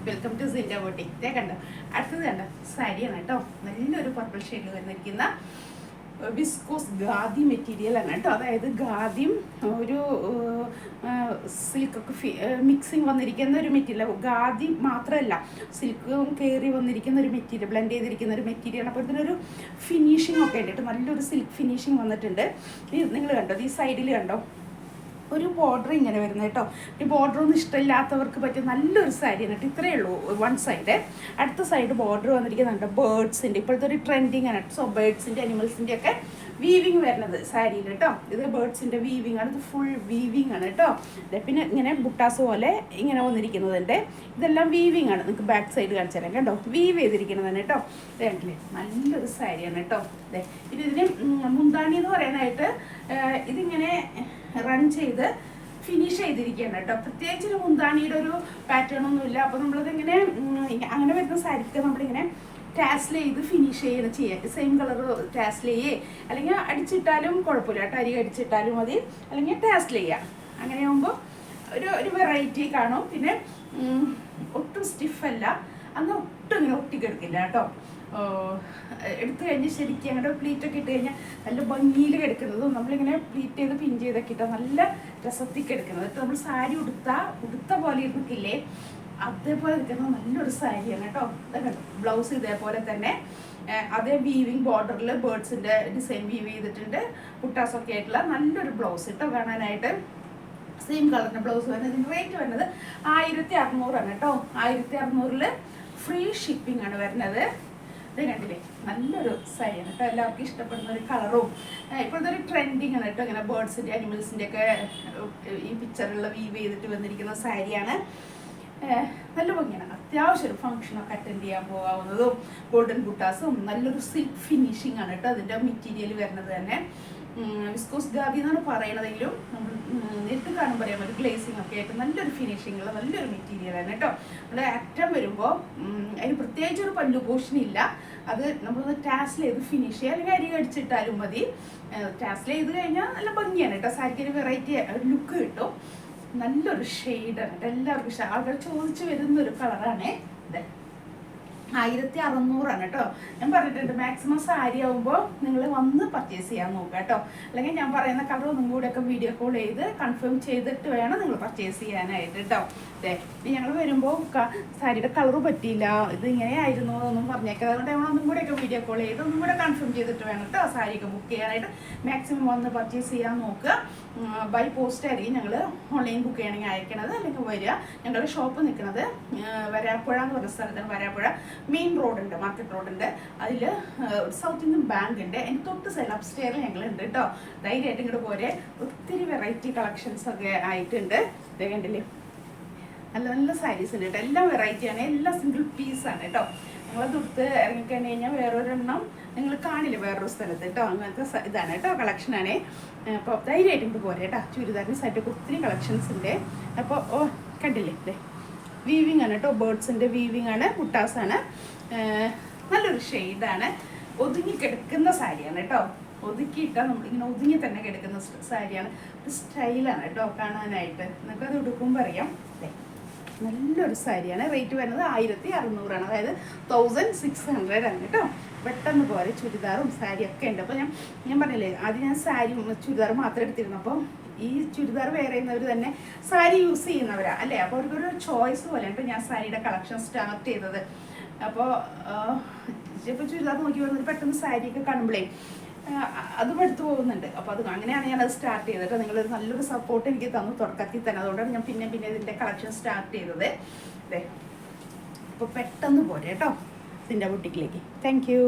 Welcome to Sinda boutique. ഇതേ കണ്ടോ, അടുത്തത് കണ്ടോ, സാരിയാണ് കേട്ടോ. നല്ലൊരു പർപ്പിൾ ഷെയ്ഡിൽ വന്നിരിക്കുന്ന വിസ്കോസ് ഖാദി മെറ്റീരിയൽ ആണ് കേട്ടോ. അതായത് ഖാദിയും ഒരു സിൽക്കൊക്കെ മിക്സിങ് വന്നിരിക്കുന്ന ഒരു മെറ്റീരിയൽ. ഖാദി മാത്രമല്ല, സിൽക്കും കയറി വന്നിരിക്കുന്ന ഒരു മെറ്റീരിയൽ, ബ്ലെൻഡ് ചെയ്തിരിക്കുന്ന ഒരു മെറ്റീരിയൽ. അപ്പോൾ ഇതിനൊരു ഫിനിഷിംഗ് ഒക്കെ ഉണ്ട് കേട്ടോ. നല്ലൊരു സിൽക്ക് ഫിനിഷിങ് വന്നിട്ടുണ്ട്. നിങ്ങൾ കണ്ടോ, ഈ സൈഡിൽ കണ്ടോ ഒരു ബോർഡർ ഇങ്ങനെ വരുന്നത് കേട്ടോ. ഈ ബോർഡറൊന്നും ഇഷ്ടമില്ലാത്തവർക്ക് പറ്റിയ നല്ലൊരു സാരിയാണ് കേട്ടോ. ഇത്രയേ ഉള്ളൂ വൺ സൈഡ്. അടുത്ത സൈഡ് ബോർഡർ വന്നിരിക്കുന്നുണ്ട് ബേർഡ്സിൻ്റെ. ഇപ്പോഴത്തെ ഒരു ട്രെൻഡിങ് ആണ്. സോ ബേർഡ്സിൻ്റെ അനിമൽസിൻ്റെ ഒക്കെ വീവിങ് വരുന്നത് സാരിയിൽ കേട്ടോ. ഇത് ബേർഡ്സിൻ്റെ വീവിങ് ആണ്. ഇത് ഫുൾ വീവിങ് ആണ് കേട്ടോ. പിന്നെ ഇങ്ങനെ ബുട്ടാസ് പോലെ ഇങ്ങനെ വന്നിരിക്കുന്നതിൻ്റെ ഇതെല്ലാം വീവിങ് ആണ്. നിങ്ങൾക്ക് ബാക്ക് സൈഡ് കാണിച്ചു തരാം കേട്ടോ. വീവ് ചെയ്തിരിക്കുന്നതാണ് കേട്ടോ. ഇതല്ലേ നല്ലൊരു സാരിയാണ് കേട്ടോ. അതെ, ഇതിന് മുന്താണി എന്ന് പറയാനായിട്ട് ഇതിങ്ങനെ റൺ ചെയ്ത് ഫിനിഷ് ചെയ്തിരിക്കുകയാണ് കേട്ടോ. പ്രത്യേകിച്ച് ഒരു മുന്താണിയുടെ ഒരു പാറ്റേൺ ഒന്നുമില്ല. അപ്പോൾ നമ്മളിതിങ്ങനെ അങ്ങനെ വരുന്ന സാരിക്ക് നമ്മളിങ്ങനെ ടാസ്ൽ ചെയ്ത് ഫിനിഷ് ചെയ്യുക. സെയിം കളർ ടാസ്ൽ ചെയ്യേ അല്ലെങ്കിൽ അടിച്ചിട്ടാലും കുഴപ്പമില്ല കേട്ടോ. അരി അടിച്ചിട്ടാലും മതി, അല്ലെങ്കിൽ ടാസ്ൽ ചെയ്യുക. അങ്ങനെ ആകുമ്പോൾ ഒരു വെറൈറ്റി കാണും. പിന്നെ ഒട്ടും സ്റ്റിഫല്ല, അന്ന് ഒട്ടും ഇങ്ങനെ ഒട്ടിക്കെടുക്കില്ല കേട്ടോ. എടുത്തു കഴിഞ്ഞ് ശരിക്കും അങ്ങനെ പ്ലീറ്റൊക്കെ ഇട്ട് കഴിഞ്ഞാൽ നല്ല ഭംഗിയിൽ കിടക്കുന്നതും നമ്മളിങ്ങനെ പ്ലീറ്റ് ചെയ്ത് പിൻ ചെയ്തൊക്കെ ഇട്ടാൽ നല്ല രസത്തിക്ക് എടുക്കുന്നത്. ഇപ്പം നമ്മൾ സാരി ഉടുത്ത പോലെ ഇരുന്നില്ലേ, അതേപോലെ നിൽക്കുന്ന നല്ലൊരു സാരിയാണ് കേട്ടോ. ബ്ലൗസ് ഇതേപോലെ തന്നെ അതേ വീവിങ് ബോർഡറിൽ ബേർഡ്സിൻ്റെ ഡിസൈൻ വീവ് ചെയ്തിട്ടുണ്ട്. പുട്ടാസൊക്കെ ആയിട്ടുള്ള നല്ലൊരു ബ്ലൗസ് കേട്ടോ. കാണാനായിട്ട് സെയിം കളറിൻ്റെ ബ്ലൗസ് വരുന്നത്. ഇതിൻ്റെ റേറ്റ് വരുന്നത് 1600 കേട്ടോ. 1600 ഫ്രീ ഷിപ്പിംഗ് ആണ് വരുന്നത്. ഇത് കണ്ടില്ലേ, നല്ലൊരു സാരിയാണ് കേട്ടോ. എല്ലാവർക്കും ഇഷ്ടപ്പെടുന്ന ഒരു കളറും ഇപ്പോഴത്തെ ഒരു ട്രെൻഡിങ് ആണ് കേട്ടോ. ഇങ്ങനെ ബേർഡ്സിൻ്റെ അനിമൽസിൻ്റെ ഒക്കെ ഈ പിക്ചറുള്ള വീവ് ചെയ്തിട്ട് വന്നിരിക്കുന്ന സാരിയാണ്. നല്ല ഭംഗിയാണ്. അത്യാവശ്യം ഒരു ഫംഗ്ഷനൊക്കെ അറ്റൻഡ് ചെയ്യാൻ പോകാവുന്നതും ഗോൾഡൻ ബുട്ടാസും നല്ലൊരു സിൽക്ക് ഫിനിഷിംഗ് ആണ് കേട്ടോ. അതിൻ്റെ മെറ്റീരിയൽ വരുന്നത് തന്നെ വിസ്കോസ് ഖാദി എന്നാണ് പറയണതെങ്കിലും നമ്മൾ നേരിട്ട് കാണുമ്പോൾ പറയാൻ ഒരു ഗ്ലേസിങ് ഒക്കെ ആയിട്ട് നല്ലൊരു ഫിനിഷിംഗ് ഉള്ള നല്ലൊരു മെറ്റീരിയലാണ് കേട്ടോ. നമ്മുടെ അറ്റം വരുമ്പോൾ അതിന് പ്രത്യേകിച്ച് ഒരു പല്ലു പോർഷൻ ഇല്ല. അത് നമ്മളൊന്ന് ടാസ്ൽ ചെയ്ത് ഫിനിഷ് ചെയ്യുക, അല്ലെങ്കിൽ അരി കടിച്ചിട്ടാലും മതി. ടാസ്ൽ ചെയ്ത് കഴിഞ്ഞാൽ നല്ല ഭംഗിയാണ് കേട്ടോ. സാരിക്ക് ഒരു വെറൈറ്റി ലുക്ക് കിട്ടും. നല്ലൊരു ഷെയ്ഡാണ് കേട്ടോ. എല്ലാവർക്കും ഇഷ്ടം. ആൾക്കാർ ചോദിച്ചു വരുന്നൊരു കളറാണേ ഇത്. 1600 കേട്ടോ. ഞാൻ പറഞ്ഞിട്ടുണ്ട്, മാക്സിമം സാരി ആകുമ്പോൾ നിങ്ങൾ വന്ന് പർച്ചേസ് ചെയ്യാൻ നോക്കുക കേട്ടോ. അല്ലെങ്കിൽ ഞാൻ പറയുന്ന കളർ ഒന്നും കൂടെ ഒക്കെ വീഡിയോ കോൾ ചെയ്ത് കൺഫേം ചെയ്തിട്ട് വേണം നിങ്ങൾ പർച്ചേസ് ചെയ്യാനായിട്ട് കേട്ടോ. അതെ, ഞങ്ങൾ വരുമ്പോൾ സാരിയുടെ കളറ് പറ്റിയില്ല, ഇത് ഇങ്ങനെയായിരുന്നു എന്നൊന്നും പറഞ്ഞേക്കാം. അതുകൊണ്ട് ഞങ്ങൾ ഒന്നും കൂടെയൊക്കെ വീഡിയോ കോൾ ചെയ്ത് ഒന്നും കൂടെ കൺഫേം ചെയ്തിട്ട് വേണം കേട്ടോ സാരിയൊക്കെ ബുക്ക് ചെയ്യാനായിട്ട്. മാക്സിമം വന്ന് പർച്ചേസ് ചെയ്യാൻ നോക്കുക. ബൈ പോസ്റ്റ് ആയിരിക്കും ഞങ്ങൾ ഓൺലൈൻ ബുക്ക് ചെയ്യണമെങ്കിൽ അയക്കണത്. അല്ലെങ്കിൽ വരിക. ഞങ്ങളുടെ ഷോപ്പ് നിൽക്കുന്നത് വരാപ്പുഴ എന്ന് പറഞ്ഞ സ്ഥലത്താണ്. വരാപ്പുഴ മെയിൻ റോഡുണ്ട്, മാർക്കറ്റ് റോഡുണ്ട്. അതിൽ സൗത്ത് ഇന്ത്യൻ ബാങ്ക് ഉണ്ട്. അതിന് തൊട്ട് സൈഡ് അപ്സ്റ്റെയറിൽ ഞങ്ങളുണ്ട് കേട്ടോ. ധൈര്യമായിട്ട് ഇങ്ങോട്ട് പോരെ. ഒത്തിരി വെറൈറ്റി കളക്ഷൻസ് ഒക്കെ ആയിട്ടുണ്ട്. ഇതേ കണ്ടില്ലേ, നല്ല നല്ല സാരീസ് ഉണ്ട് കേട്ടോ. എല്ലാം വെറൈറ്റിയാണ്, എല്ലാം സിംഗിൾ പീസാണ് കേട്ടോ. നിങ്ങളത് കൊടുത്ത് ഇറങ്ങിക്കഴിഞ്ഞ് കഴിഞ്ഞാൽ വേറൊരെണ്ണം നിങ്ങൾ കാണില്ല വേറൊരു സ്ഥലത്ത് കേട്ടോ. അങ്ങനത്തെ ഇതാണ് കേട്ടോ, കളക്ഷനാണ്. അപ്പോൾ ധൈര്യമായിട്ട് ഇങ്ങോട്ട് പോരെ കേട്ടോ. ചുരിദാറിന് സൈഡൊക്കെ ഒത്തിരി കളക്ഷൻസ് ഉണ്ട്. അപ്പോൾ കണ്ടില്ലേ, ഇതേ വീവിങ് ആണ് കേട്ടോ. ബേർഡ്സിൻ്റെ വീവിങ് ആണ്, ബുട്ടാസാണ്. നല്ലൊരു ഷെയ്ഡാണ്. ഒതുങ്ങി കിടക്കുന്ന സാരിയാണ് കേട്ടോ. ഒതുക്കിയിട്ടാൽ നമ്മളിങ്ങനെ ഒതുങ്ങി തന്നെ കിടക്കുന്ന സാരിയാണ്. ഒരു സ്റ്റൈലാണ് കേട്ടോ കാണാനായിട്ട്. നിങ്ങൾക്കത് ഉടുക്കുമ്പോൾ അറിയാം. നല്ലൊരു സാരിയാണ്. റേറ്റ് വരുന്നത് 1600 അതായത് 1600 ആണ് കേട്ടോ. പെട്ടെന്ന് പോലെ ചുരിദാറും സാരിയൊക്കെ ഉണ്ട്. അപ്പോൾ ഞാൻ പറഞ്ഞില്ലേ, ആദ്യം ഞാൻ സാരിയും ചുരിദാർ മാത്രം എടുത്തിരുന്നു. അപ്പോൾ ഈ ചുരിദാർ വേറെ ചെയ്യുന്നവർ തന്നെ സാരി യൂസ് ചെയ്യുന്നവരാ അല്ലേ. അപ്പോൾ അവർക്കൊരു ചോയ്സ് പോലെ കേട്ടോ ഞാൻ സാരിയുടെ കളക്ഷൻ സ്റ്റാർട്ട് ചെയ്തത്. അപ്പോൾ ഇപ്പോൾ ചുരിദാർ നോക്കി വന്നിട്ട് പെട്ടെന്ന് സാരിയൊക്കെ കാണുമ്പോഴേ അതും എടുത്തു പോകുന്നുണ്ട്. അപ്പോൾ അത് അങ്ങനെയാണ് ഞാനത് സ്റ്റാർട്ട് ചെയ്തിട്ട്. നിങ്ങളൊരു നല്ലൊരു സപ്പോർട്ട് എനിക്ക് തന്നു തുടക്കത്തിൽ തന്നെ. അതുകൊണ്ടാണ് ഞാൻ പിന്നെ ഇതിൻ്റെ കളക്ഷൻ സ്റ്റാർട്ട് ചെയ്തത്. അതെ, അപ്പോൾ പെട്ടെന്ന് പോരെ കേട്ടോ സിൻഡ ബുട്ടിക്കിലേക്ക്. Thank you.